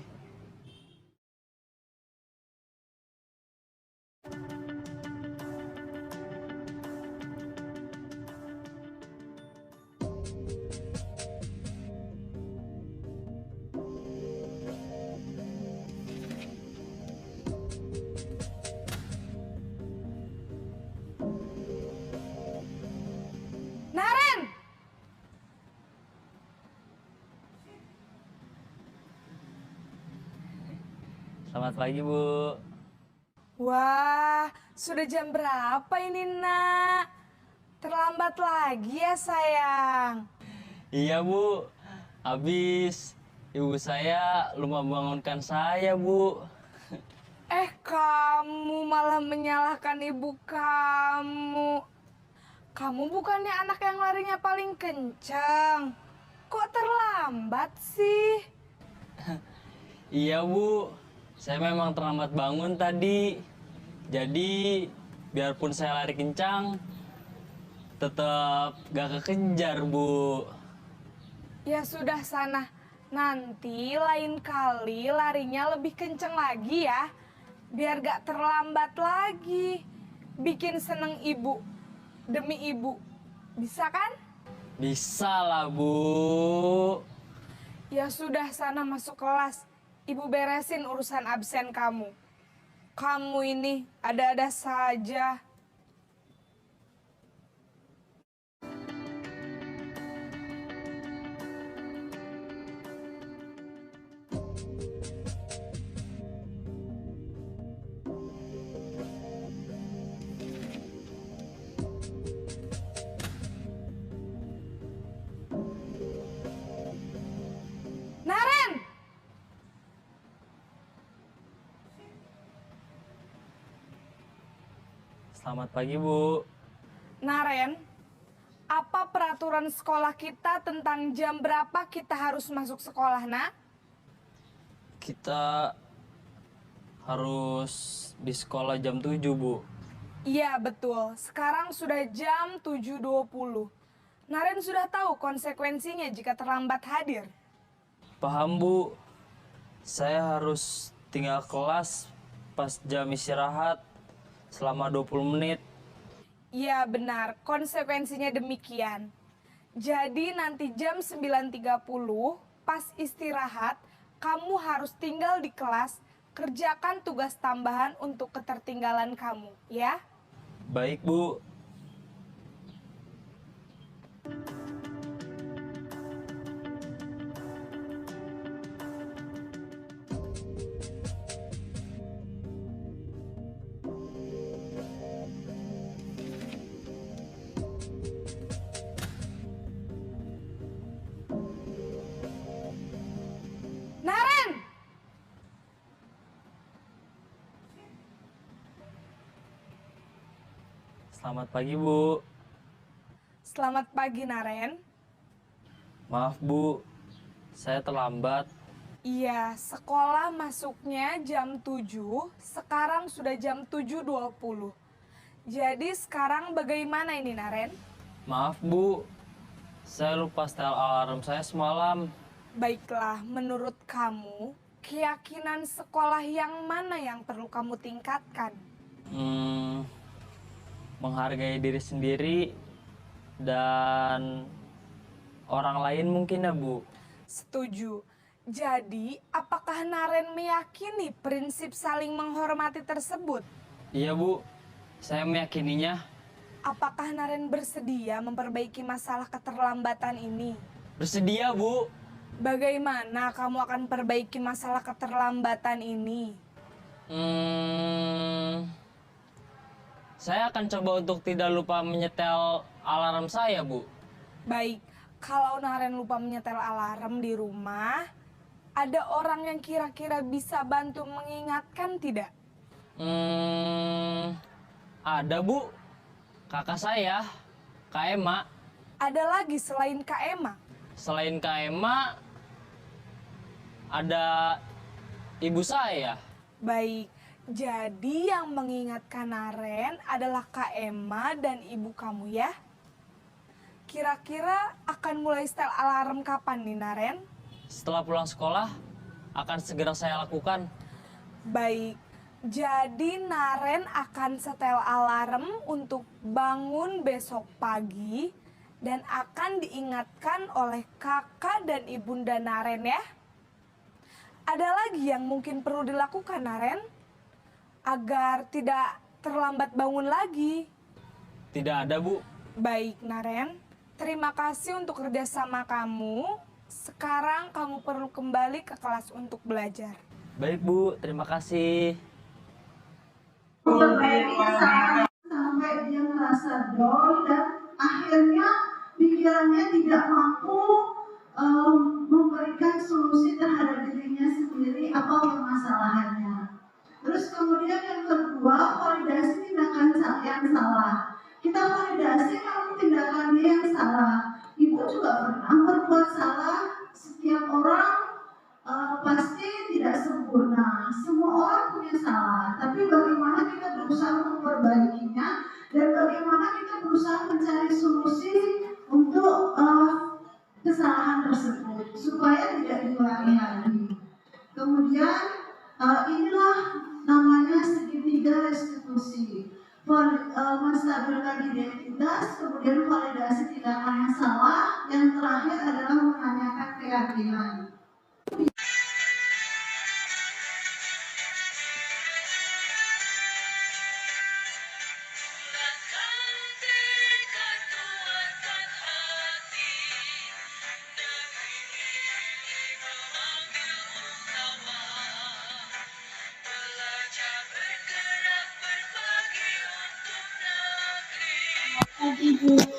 S4: Naren!
S5: Selamat pagi, Bu.
S4: Wah, sudah jam berapa ini nak? Terlambat lagi ya sayang.
S5: Iya, Bu. Habis ibu saya lupa membangunkan saya, Bu.
S4: Kamu malah menyalahkan ibu kamu. Kamu bukannya anak yang larinya paling kencang. Kok terlambat sih?
S5: Iya Bu, saya memang terlambat bangun tadi. Jadi biarpun saya lari kencang, tetap gak kekejar Bu.
S4: Ya sudah sana. Nanti lain kali larinya lebih kencang lagi ya. Biar gak terlambat lagi. Bikin seneng ibu. Demi ibu. Bisa kan?
S5: Bisa lah Bu.
S4: Ya sudah sana masuk kelas. Ibu beresin urusan absen kamu. Kamu ini ada-ada saja. Naren!
S5: Selamat pagi Bu.
S4: Naren, apa peraturan sekolah kita tentang jam berapa kita harus masuk sekolah, nak?
S5: Kita harus di sekolah jam 7 Bu.
S4: Iya, betul. Sekarang sudah jam 7.20. Naren sudah tahu konsekuensinya jika terlambat hadir.
S5: Paham Bu. Saya harus tinggal kelas pas jam istirahat selama 20 menit.
S4: Iya, benar. Konsekuensinya demikian. Jadi nanti jam 9.30 pas istirahat, kamu harus tinggal di kelas, kerjakan tugas tambahan untuk ketertinggalan kamu, ya?
S5: Baik Bu.
S4: Naren!
S5: Selamat pagi Bu.
S4: Selamat pagi, Naren.
S5: Maaf Bu, saya terlambat.
S4: Iya, sekolah masuknya jam 7, sekarang sudah jam 7.20. Jadi sekarang bagaimana ini, Naren?
S5: Maaf Bu, saya lupa setel alarm saya semalam.
S4: Baiklah, menurut kamu, keyakinan sekolah yang mana yang perlu kamu tingkatkan?
S5: Menghargai diri sendiri dan orang lain mungkin ya Bu.
S4: Setuju. Jadi, apakah Naren meyakini prinsip saling menghormati tersebut?
S5: Iya Bu, saya meyakininya.
S4: Apakah Naren bersedia memperbaiki masalah keterlambatan ini?
S5: Bersedia Bu.
S4: Bagaimana kamu akan perbaiki masalah keterlambatan ini?
S5: Saya akan coba untuk tidak lupa menyetel alarm saya Bu.
S4: Baik, kalau Naren lupa menyetel alarm di rumah, ada orang yang kira-kira bisa bantu mengingatkan tidak?
S5: Ada Bu. Kakak saya, Kak Ema.
S4: Ada lagi selain Kak Ema?
S5: Selain Kak Ema, ada ibu saya.
S4: Baik, jadi yang mengingatkan Naren adalah Kak Ema dan ibu kamu ya? Kira-kira akan mulai setel alarm kapan nih, Naren?
S5: Setelah pulang sekolah, akan segera saya lakukan.
S4: Baik, jadi Naren akan setel alarm untuk bangun besok pagi dan akan diingatkan oleh kakak dan ibunda Naren ya. Ada lagi yang mungkin perlu dilakukan, Naren? Agar tidak terlambat bangun lagi.
S5: Tidak ada Bu.
S4: Baik, Naren. Terima kasih untuk kerjasama kamu. Sekarang kamu perlu kembali ke kelas untuk belajar.
S5: Baik Bu, terima kasih.
S2: Sampai dia merasa down dan akhirnya pikirannya tidak mampu memberikan solusi terhadap dirinya sendiri apa permasalahannya. Terus kemudian yang kedua, validasi tindakan yang salah. Kita validasi kalau berbuat salah, setiap orang pasti tidak sempurna. Semua orang punya salah, tapi bagaimana kita berusaha memperbaikinya dan bagaimana kita berusaha mencari solusi untuk kesalahan tersebut supaya tidak diulangi lagi. Kemudian inilah namanya segitiga restitusi. Menstabilkan identitas, kemudian validasi tindakan yang salah, yang terakhir adalah menanyakan keyakinan.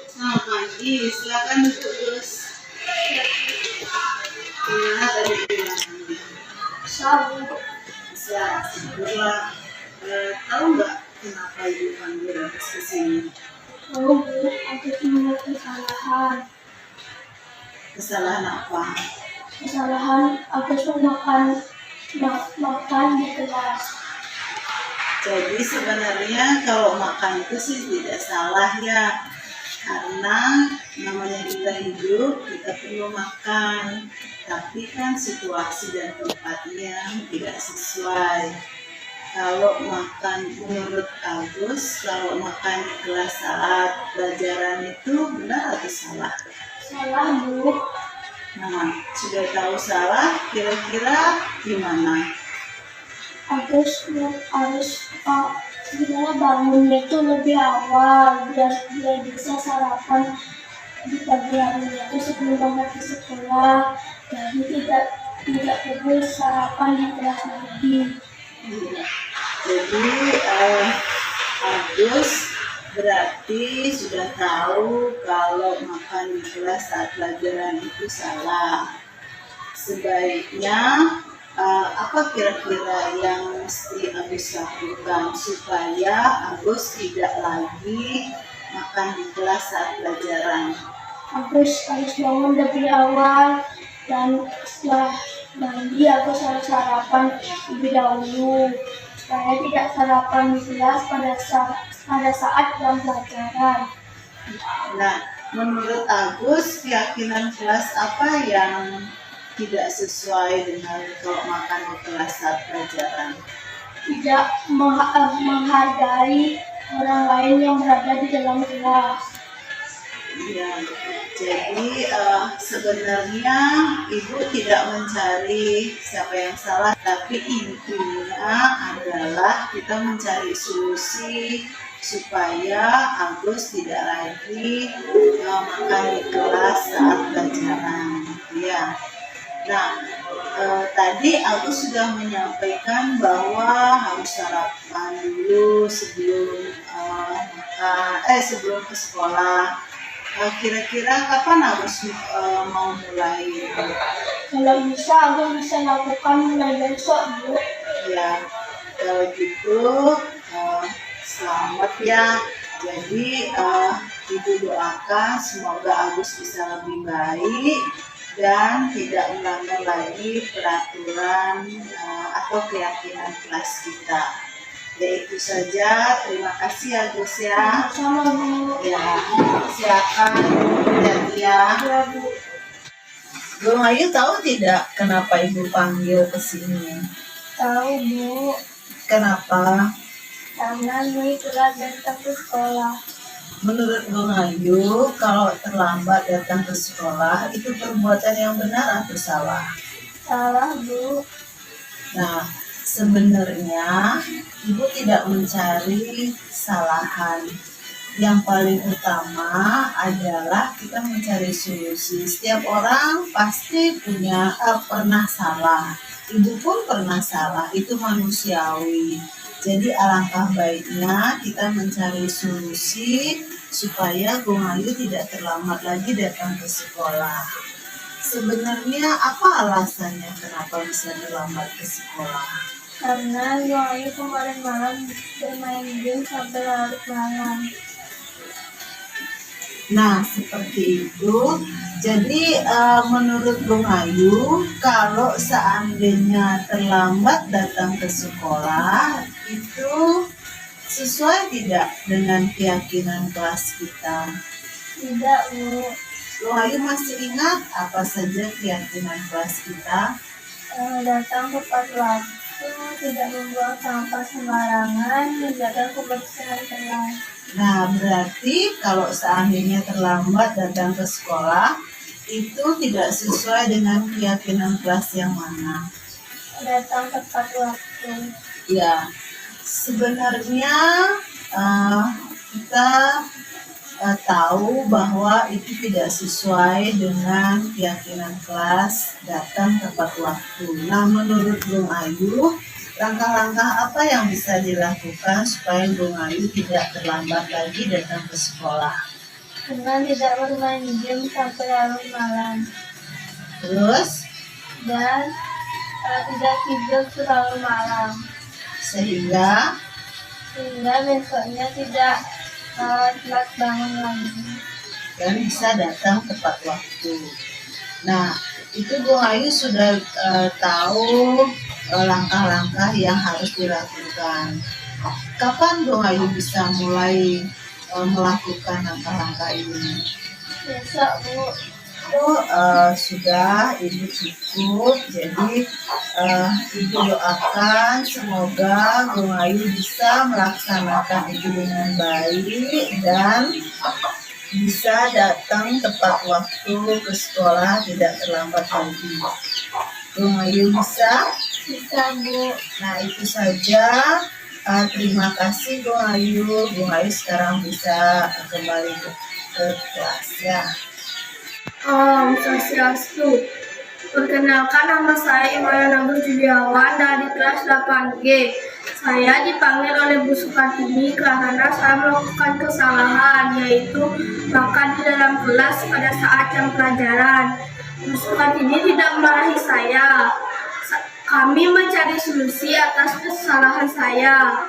S1: Selamat pagi, silakan duduk Gus. Gimana tadi pulangnya? Bisa, syukurlah. Tahu nggak kenapa Ibu panggil ke sini?
S6: Oh, Bu, aku punya kesalahan.
S1: Kesalahan apa?
S6: Kesalahan aku makan di kelas.
S1: Jadi sebenarnya kalau makan itu sih tidak salah ya, karena namanya kita hidup, kita perlu makan. Tapi kan situasi dan tempatnya tidak sesuai. Kalau makan menurut Agus, kalau makan di kelas saat pelajaran itu benar atau salah?
S6: Salah, Bu.
S1: Nah, sudah tahu salah, kira-kira gimana?
S6: Harus gimana bangunnya itu lebih awal biar bisa sarapan di pagi harinya itu sebelum berangkat ke sekolah. Jadi tidak perlu sarapan di kelas lagi.
S1: Jadi Agus berarti sudah tahu kalau makan di kelas saat pelajaran itu salah. Sebaiknya apa kira-kira yang mesti Agus lakukan supaya Agus tidak lagi makan di kelas saat pelajaran?
S6: Harus bangun lebih awal dan setelah mandi aku harus sarapan lebih dahulu supaya tidak sarapan di kelas pada saat jam pelajaran.
S1: Nah, menurut Agus, keyakinan kelas apa yang tidak sesuai dengan kalau makan di kelas saat pelajaran?
S6: Tidak menghargai orang lain yang berada di dalam kelas.
S1: Ya, jadi sebenarnya Ibu tidak mencari siapa yang salah, tapi intinya adalah kita mencari solusi supaya Agus tidak lagi makan di kelas saat pelajaran. Ya. Nah, tadi aku sudah menyampaikan bahwa harus sarapan dulu sebelum sebelum ke sekolah. Kira-kira kapan harus mau mulai?
S6: Kalau bisa, aku bisa lakukan mulai besok, Bu.
S1: Ya, kalau gitu selamat ya. Jadi Ibu doakan semoga Agus bisa lebih baik dan tidak melanggar lagi peraturan atau keyakinan kelas kita. Ya itu saja, terima kasih Agus ya.
S6: Sama, Bu.
S1: Ya, silakan ya.
S6: Ya, Bu.
S1: Bu Ayu tahu tidak kenapa Ibu panggil ke sini?
S6: Tahu, Bu.
S1: Kenapa?
S6: Karena Nui telah datang ke sekolah.
S1: Menurut Bung Ayu, kalau terlambat datang ke sekolah itu perbuatan yang benar atau salah?
S6: Salah, Bu.
S1: Nah, sebenarnya Ibu tidak mencari kesalahan. Yang paling utama adalah kita mencari solusi. Setiap orang pasti pernah salah. Ibu pun pernah salah, itu manusiawi. Jadi alangkah baiknya kita mencari solusi supaya Bung Ayu tidak terlambat lagi datang ke sekolah. Sebenarnya apa alasannya kenapa bisa terlambat ke sekolah?
S6: Karena Nui kemarin malam bermain game sampai larut malam.
S1: Nah, seperti itu. Jadi menurut Bung Ayu, kalau seandainya terlambat datang ke sekolah, itu sesuai tidak dengan keyakinan kelas kita?
S6: Tidak, Bu.
S1: Bung Ayu masih ingat apa saja keyakinan kelas kita?
S6: Datang tepat waktu, tidak membuang sampah sembarangan, menjaga kebersihan kelas.
S1: Nah, berarti kalau seandainya terlambat datang ke sekolah, itu tidak sesuai dengan keyakinan kelas yang mana?
S6: Datang tepat waktu.
S1: Ya, sebenarnya kita tahu bahwa itu tidak sesuai dengan keyakinan kelas datang tepat waktu. Nah, menurut Bung Ayu, langkah-langkah apa yang bisa dilakukan supaya Bung Ayu tidak terlambat lagi datang ke sekolah?
S6: Dengan tidak bermain game sampai larut malam.
S1: Terus,
S6: Dan tidak tidur terlalu malam.
S1: sehingga
S6: Sehingga besoknya tidak telat bangun lagi.
S1: dan bisa datang tepat waktu. Nah, itu Bung Ayu sudah tahu langkah-langkah yang harus dilakukan. Kapan Bung Ayu bisa mulai melakukan langkah-langkah ini?
S6: Besok, Bu.
S1: Oh, sudah, Ibu cukup. Jadi Ibu doakan semoga Bung Ayu bisa melaksanakan itu dengan baik dan bisa datang tepat waktu ke sekolah, tidak terlambat lagi. Bung Ayu bisa?
S6: Bisa, Bu.
S1: Nah, itu saja. Terima kasih Bung Ayu. Bung Ayu sekarang bisa kembali ke kelas ya.
S6: Om Swastiastu. Perkenalkan, nama saya Immanuel Agus Juliawan dari kelas 8G. Saya dipanggil oleh Bu Sukartini karena saya melakukan kesalahan, yaitu makan di dalam kelas pada saat jam pelajaran. Bu Sukartini tidak memarahi saya. Kami mencari solusi atas kesalahan saya.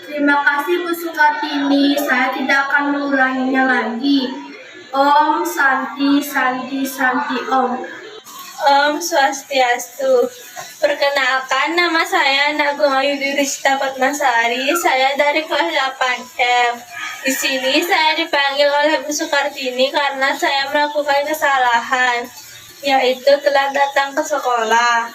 S6: Terima kasih Bu Sukartini, saya tidak akan mengulanginya lagi. Om Santi Santi Santi Om.
S7: Om Swastiastu. Perkenalkan, nama saya Nagum Ayu Dirista Padmasari. Saya dari kelas 8F. Di sini saya dipanggil oleh Bu Sukartini karena saya melakukan kesalahan, yaitu telah datang ke sekolah.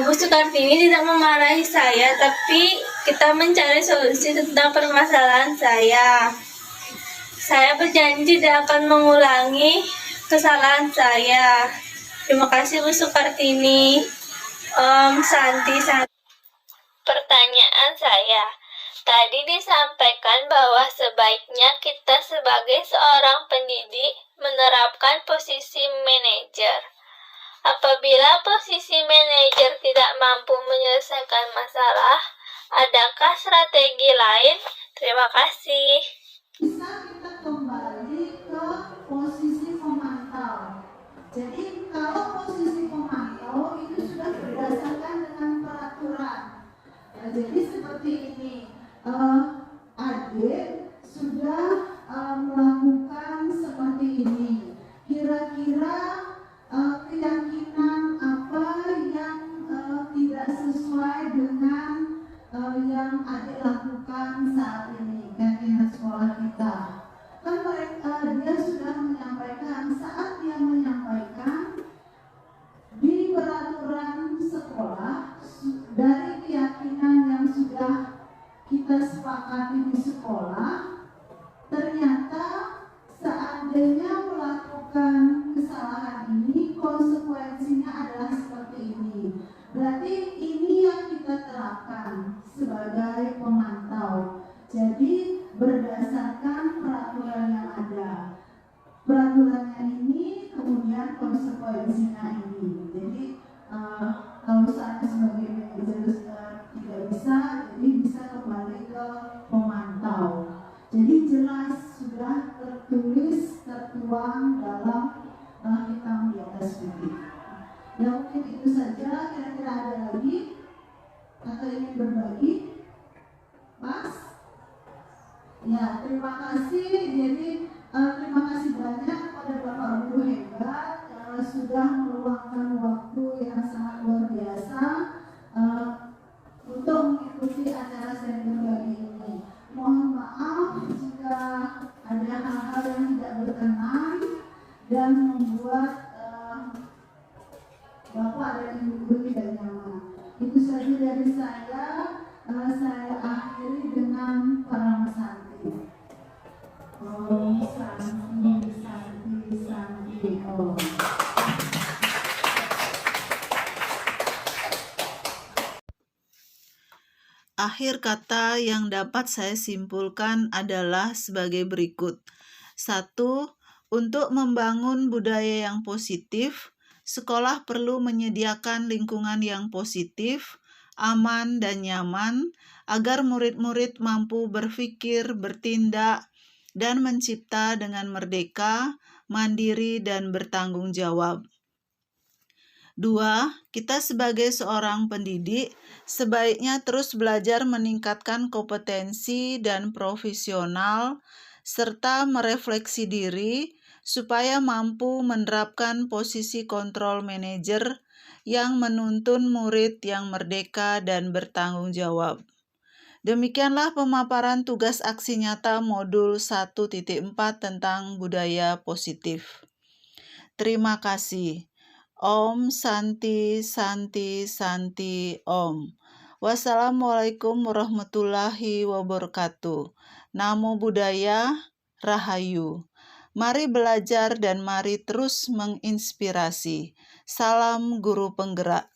S7: Bu Sukartini tidak memarahi saya, tapi kita mencari solusi tentang permasalahan saya. Saya berjanji tidak akan mengulangi kesalahan saya. Terima kasih Bu Sukartini. Om Santi Santi. Pertanyaan saya, tadi disampaikan bahwa sebaiknya kita sebagai seorang pendidik menerapkan posisi manajer. Apabila posisi manajer tidak mampu menyelesaikan masalah, adakah strategi lain? Terima kasih.
S2: Bisa kita kembali ke posisi pemantau. Jadi kalau posisi pemantau itu sudah berdasarkan dengan peraturan. Jadi seperti ini, adik sudah melakukan seperti ini. Kira-kira keyakinan apa yang tidak sesuai dengan yang adik lakukan saat ini, keyakinan sekolah kita. Kan mereka dia sudah menyampaikan, saat dia menyampaikan di peraturan sekolah dari keyakinan yang sudah kita sepakati di sekolah, ternyata seandainya melakukan kesalahan ini, konsekuensinya adalah seperti ini. Berarti ini yang kita terapkan sebagai pemantau. Jadi berdasarkan peraturan yang ada. Peraturannya ini kemudian konsekuensinya ini. Jadi kalau saya sebagai manajer tidak bisa, jadi bisa kembali ke pemantau. Jadi jelas sudah tertulis, tertuang dalam hitam di atas putih. Ya mungkin itu saja, kira-kira ada lagi atau ingin berbagi, Mas? Ya, terima kasih. Jadi Terima kasih banyak kepada Bapak Guru hebat sudah meluangkan waktu yang sangat luar biasa untuk mengikuti acara seri berbagi ini. Mohon maaf jika ada hal-hal yang tidak berkenan dan membuat Bapak dan Ibu Guru tidak nyaman. Itu saja dari saya. Saya akhiri dengan para santi. Om Santi, Santi, Santi, Om.
S1: Akhir kata yang dapat saya simpulkan adalah sebagai berikut. 1. Untuk membangun budaya yang positif, sekolah perlu menyediakan lingkungan yang positif, aman dan nyaman, agar murid-murid mampu berpikir, bertindak, dan mencipta dengan merdeka, mandiri, dan bertanggung jawab. 2. Kita sebagai seorang pendidik sebaiknya terus belajar meningkatkan kompetensi dan profesional serta merefleksi diri supaya mampu menerapkan posisi kontrol manajer yang menuntun murid yang merdeka dan bertanggung jawab. Demikianlah pemaparan tugas aksi nyata modul 1.4 tentang budaya positif. Terima kasih. Om Santi, Santi, Santi, Om. Wassalamualaikum warahmatullahi wabarakatuh. Namo Buddhaya, Rahayu. Mari belajar dan mari terus menginspirasi. Salam Guru Penggerak.